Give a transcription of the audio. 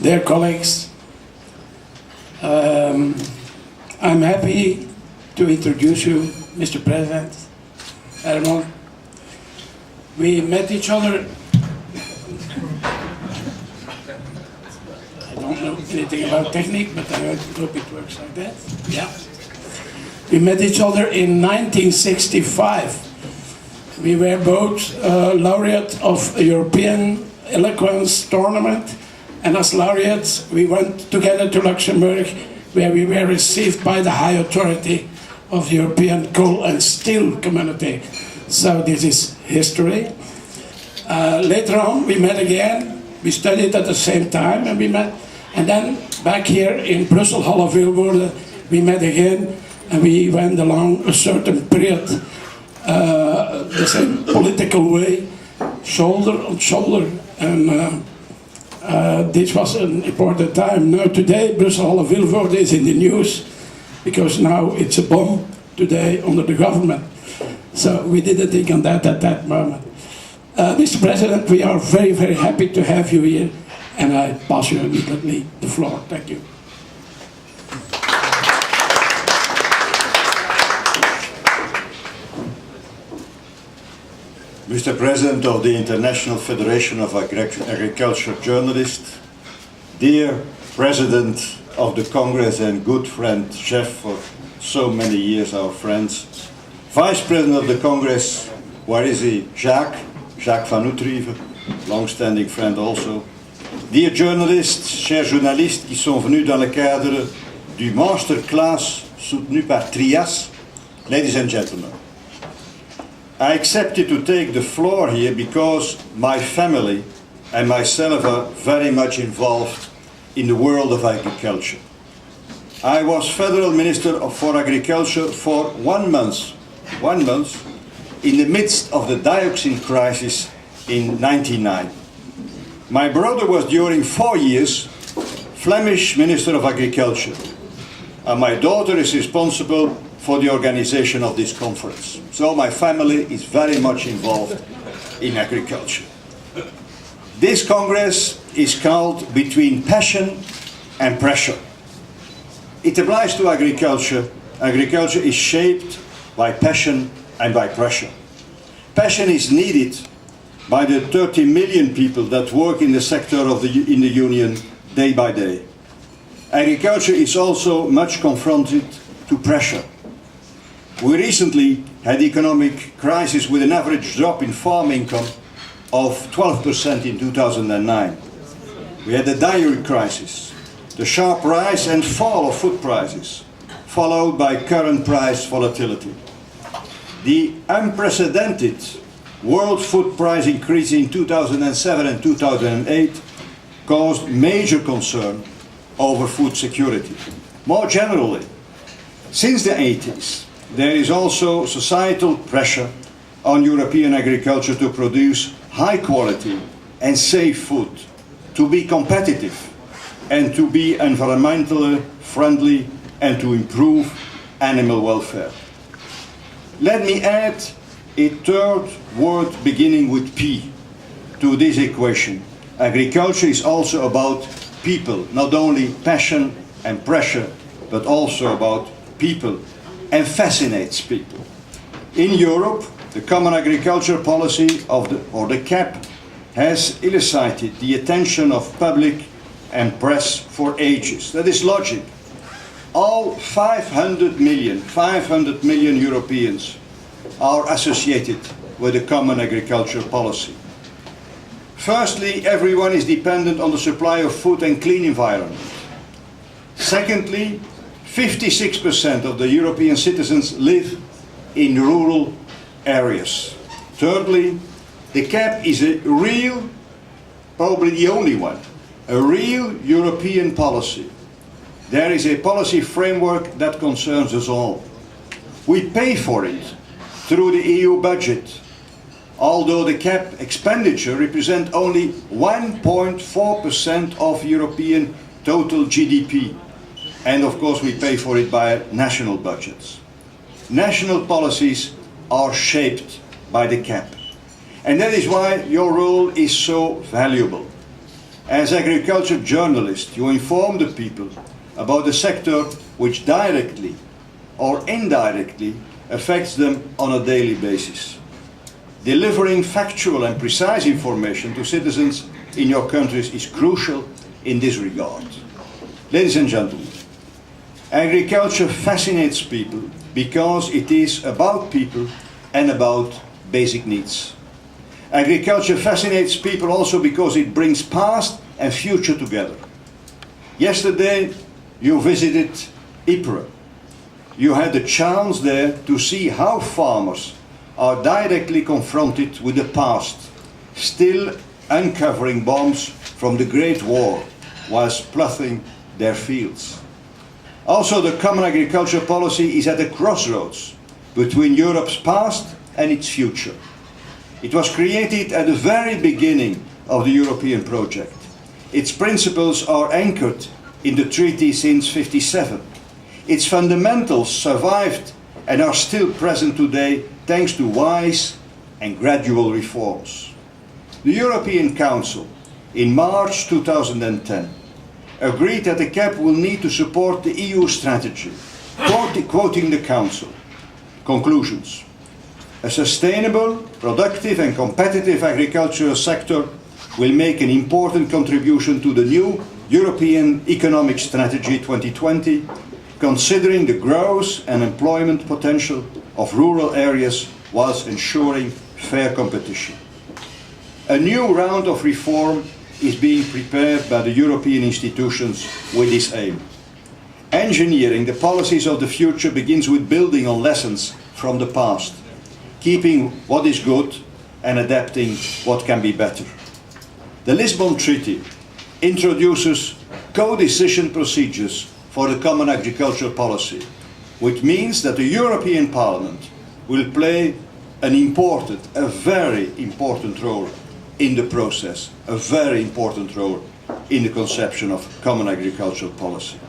dear colleagues, I'm happy to introduce you, Mr. President, Herman. We met each other. I don't know anything about technique, but I hope it works like that. Yeah. We met each other in 1965. We were both laureate of a European eloquence tournament, and as laureates we went together to Luxembourg, where we were received by the high authority of the European Coal and Steel Community. So this is history. Later on we met again, we studied at the same time, and we met, and then back here in Brussels, Hall of Vilvoorde, we met again, and we went along a certain period the same political way, shoulder on shoulder, and this was an important time. Now today Brussels Hall of Vilvoorde is in the news because now it's a bomb today under the government. So we didn't think on that at that moment. Mr. President, we are very, very happy to have you here, and I pass you immediately the floor. Thank you. Mr. President of the International Federation of Agriculture Journalists, dear President of the Congress and good friend, chef for so many years, our friends, Vice President of the Congress, where is he? Jacques van Outrieve, long-standing friend also. Dear journalists, chers journalistes qui sont venus dans le cadre du masterclass soutenu par Trias, ladies and gentlemen. I accepted to take the floor here because my family and myself are very much involved in the world of agriculture. I was Federal Minister for Agriculture for 1 month, in the midst of the dioxin crisis in 1999. My brother was during 4 years Flemish Minister of Agriculture, and my daughter is responsible for the organization of this conference. So my family is very much involved in agriculture. This Congress is called Between Passion and Pressure. It applies to agriculture. Agriculture is shaped by passion and by pressure. Passion is needed by the 30 million people that work in the sector in the Union day by day. Agriculture is also much confronted to pressure. We recently had economic crisis with an average drop in farm income of 12% in 2009. We had the dairy crisis, the sharp rise and fall of food prices, followed by current price volatility. The unprecedented world food price increase in 2007 and 2008 caused major concern over food security. More generally, since the 80s, there is also societal pressure on European agriculture to produce high quality and safe food, to be competitive and to be environmentally friendly and to improve animal welfare. Let me add a third word beginning with P to this equation. Agriculture is also about people, not only passion and pressure, but also about people, and fascinates people. In Europe, the Common Agriculture Policy or the CAP has elicited the attention of public and press for ages. That is logic. All 500 million Europeans are associated with the Common Agriculture Policy. Firstly, everyone is dependent on the supply of food and clean environment. Secondly, 56% of the European citizens live in rural areas. Thirdly, the CAP is a real, probably the only one, a real European policy. There is a policy framework that concerns us all. We pay for it through the EU budget, although the CAP expenditure represents only 1.4% of European total GDP. And of course we pay for it by national budgets. National policies are shaped by the CAP. And that is why your role is so valuable. As agriculture journalists, you inform the people about the sector which directly or indirectly affects them on a daily basis. Delivering factual and precise information to citizens in your countries is crucial in this regard. Ladies and gentlemen, agriculture fascinates people because it is about people and about basic needs. Agriculture fascinates people also because it brings past and future together. Yesterday, you visited Ypres. You had the chance there to see how farmers are directly confronted with the past, still uncovering bombs from the Great War whilst ploughing their fields. Also, the common agriculture policy is at a crossroads between Europe's past and its future. It was created at the very beginning of the European project. Its principles are anchored in the treaty since 1957. Its fundamentals survived and are still present today thanks to wise and gradual reforms. The European Council in March 2010 agreed that the CAP will need to support the EU strategy, quoting the Council. Conclusions. A sustainable, productive and competitive agricultural sector will make an important contribution to the new European Economic Strategy 2020, considering the growth and employment potential of rural areas whilst ensuring fair competition. A new round of reform is being prepared by the European institutions with this aim. Engineering the policies of the future begins with building on lessons from the past, keeping what is good and adapting what can be better. The Lisbon Treaty introduces co-decision procedures for the common agricultural policy, which means that the European Parliament will play a very important role in the process, a very important role in the conception of common agricultural policy.